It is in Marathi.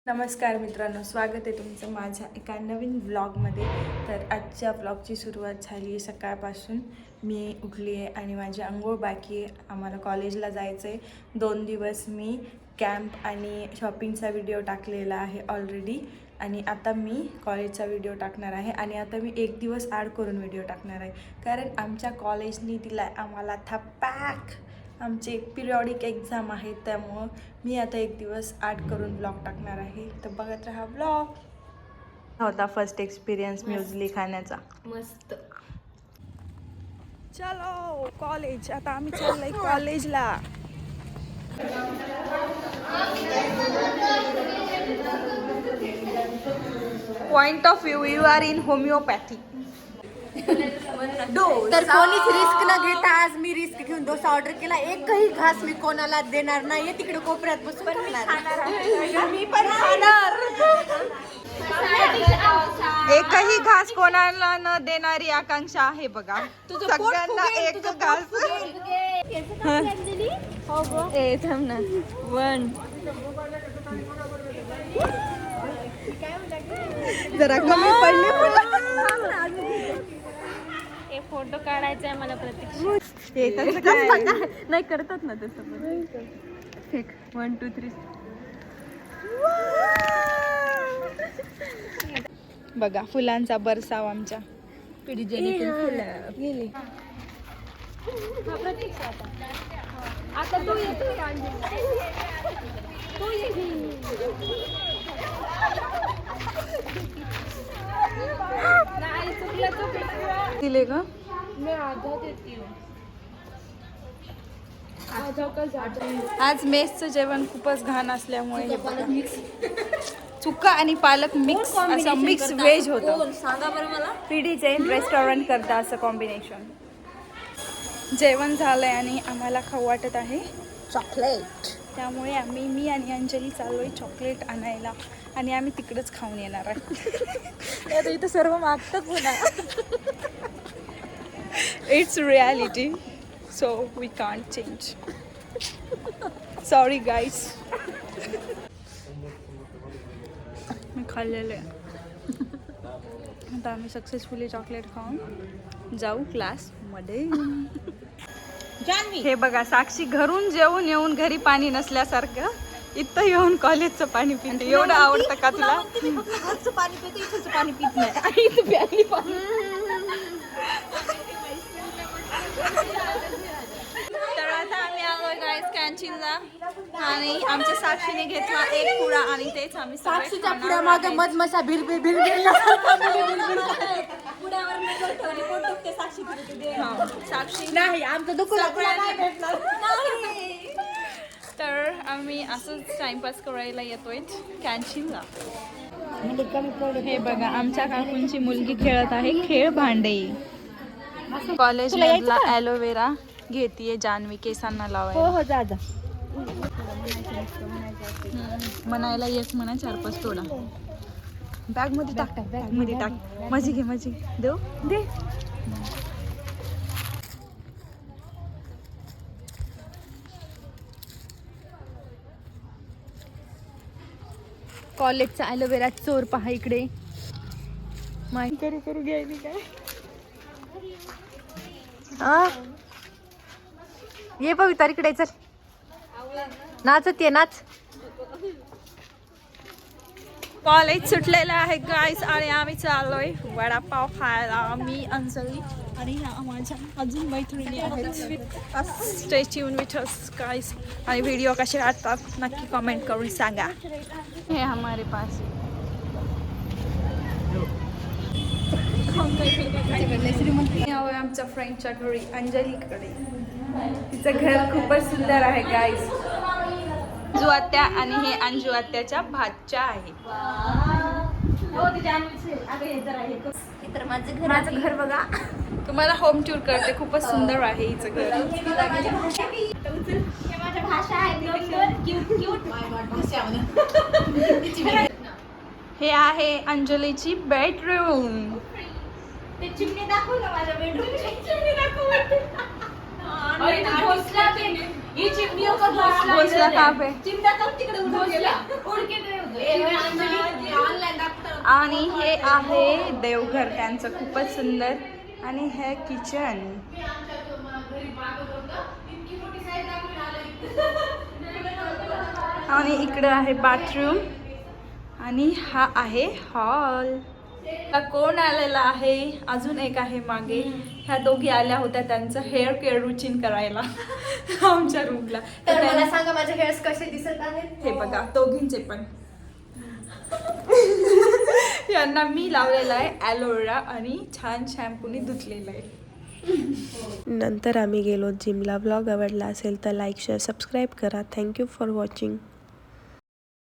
नमस्कार मित्रांनो, स्वागत आहे तुमचं माझ्या एका नवीन व्लॉगमध्ये. तर आजच्या व्लॉगची सुरुवात झाली आहे सकाळपासून. मी उठली आहे आणि माझी अंघोळ बाकी आहे. आम्हाला कॉलेजला जायचं आहे. 2 दिवस मी कॅम्प आणि शॉपिंगचा व्हिडिओ टाकलेला आहे ऑलरेडी आणि आता मी कॉलेजचा व्हिडिओ टाकणार आहे आणि आता मी 1 दिवस ॲड करून व्हिडिओ टाकणार आहे कारण आमच्या कॉलेजनी दिला आहे आम्हाला थपॅक. आमची एक पिरियॉडिक एक्झाम आहे त्यामुळं मी आता 1 दिवस ॲड करून ब्लॉग टाकणार आहे. तर बघत राहा ब्लॉग. होता फर्स्ट एक्सपिरियन्स म्युझली खाण्याचा. मस्त. चलो कॉलेज. आता आम्ही चाललोय कॉलेजला. Point of view, you are in homeopathy. तर कोणीच रिस्क न घेता आज मी रिस्क घेऊन डोसा ऑर्डर केला. एकही घास मी कोणाला देणार नाहीये. तिकडे कोपऱ्यात बसून खाणार. मी पण खाणार. एकही घास कोणाला न देणारी आकांक्षा आहे बघा. सगळ्यांना एक घास. ए थांब ना. 1 जरा कमी पडले. फोटो काढायचा आहे मला प्रत्यक्ष. नाही करतात ना तसं पण. 1 2 3. बघा फुलांचा बरसाव आमच्या गेली. आता तो येतो. तो नाही चुकलं. दिले का मी आधा देते. आज मेसचं जेवण खूपच घाण असल्यामुळे हे बघा. चुका आणि पालक मिक्स असं मिक्स व्हेज होतं. सांगा बरं मला. पीडी जैन रेस्टॉरंट करता असं कॉम्बिनेशन. जेवण झालंय आणि आम्हाला खाऊ वाटत आहे चॉकलेट. त्यामुळे मी आणि अंजली चाललोय चॉकलेट आणायला आणि आम्ही तिकडेच खाऊन येणार आहे. आता इथं सर्व मागतात पुन्हा. It's reality so we can't change. Sorry guys. मी खाल्लेलं आहे. आता आम्ही सक्सेसफुली चॉकलेट खाऊन जाऊ क्लासमध्ये. हे बघा साक्षी घरून जेवून येऊन घरी पाणी नसल्यासारखं इथं येऊन कॉलेजचं पाणी पिते. एवढं आवडतं का तुला? पाणी पिते, इथंच पाणी पित नाही. तर आता आम्ही आलोय गाईस कॅन्टीनला आणि आमच्या साक्षीने घेतला 1 पुडा आणि तेच आम्ही साक्षीच्या पुढ्या मागे मधमसा भिरभिर साक्षी नाही आमचं दुखलं. तर आम्ही असंच टाइमपास करायला येतोय कॅन्टीनला. हे बघा आमच्या काकूंची मुलगी खेळत आहे खेळ भांडे. कॉलेज मधला ॲलोवेरा घेतीये जान्हवी केसांना लावायला. हो जा जा. म्हणायला येस म्हणा 4-5 तोडा. बॅग मध्ये टाक. बॅग मध्ये टाक. माझी घे माझी. देऊ दे. कॉलेजचा ॲलोवेरा चोर पहा इकडे. माहिती करू घ्यायली काय. ये पवित्र इकडे चल. नाचत ये नाच. कॉलेज सुटलेलं आहे गाईस आणि आम्ही चाललोय वडापाव खायला. मी अंजली आणि ह्या माझ्या अजून मैत्रिणी आहेत. स्टे ट्यून विथ अस गाईस. आणि व्हिडिओ कसे वाटतात नक्की कमेंट करून सांगा. हे हमारे पास आमच्या फ्रेंडच्या घरी अंजलीकडे. तिचं घर खूपच सुंदर आहे गाईस. अंजू आत्या आणि हे अंजू आत्याच्या भाच्या आहे. माझं घर बघा. तुम्हाला होम टूर करते. खूपच सुंदर आहे हिचं घर. हे आहे अंजलीची बेडरूम. ये चिमनियों का घोसला कहाँ पे? चिमटा तो तिकडे उडून गेला. ऑनलाईन दाखवतात. आणि हे आहे देवघर त्यांचं खूपच सुंदर. आणि हे किचन. आणि इकडे आहे बाथरूम. आणि हा आहे हॉल. कोण आलेला आहे? अजून एक आहे मागे. ह्या दोघी आल्या होत्या त्यांचं हेअर केअर रुटीन करायला आमच्या रूमला. तर मला सांगा माझे हेअर्स कसे दिसत आहेत. हे बघा दोघींचे पण. यांना मी लावलेला आहे ॲलोवेरा आणि छान शॅम्पूने धुतलेला आहे. नंतर आम्ही गेलो जिमला. व्लॉग आवडला असेल तर लाईक शेअर सबस्क्राईब करा. Thank you for watching.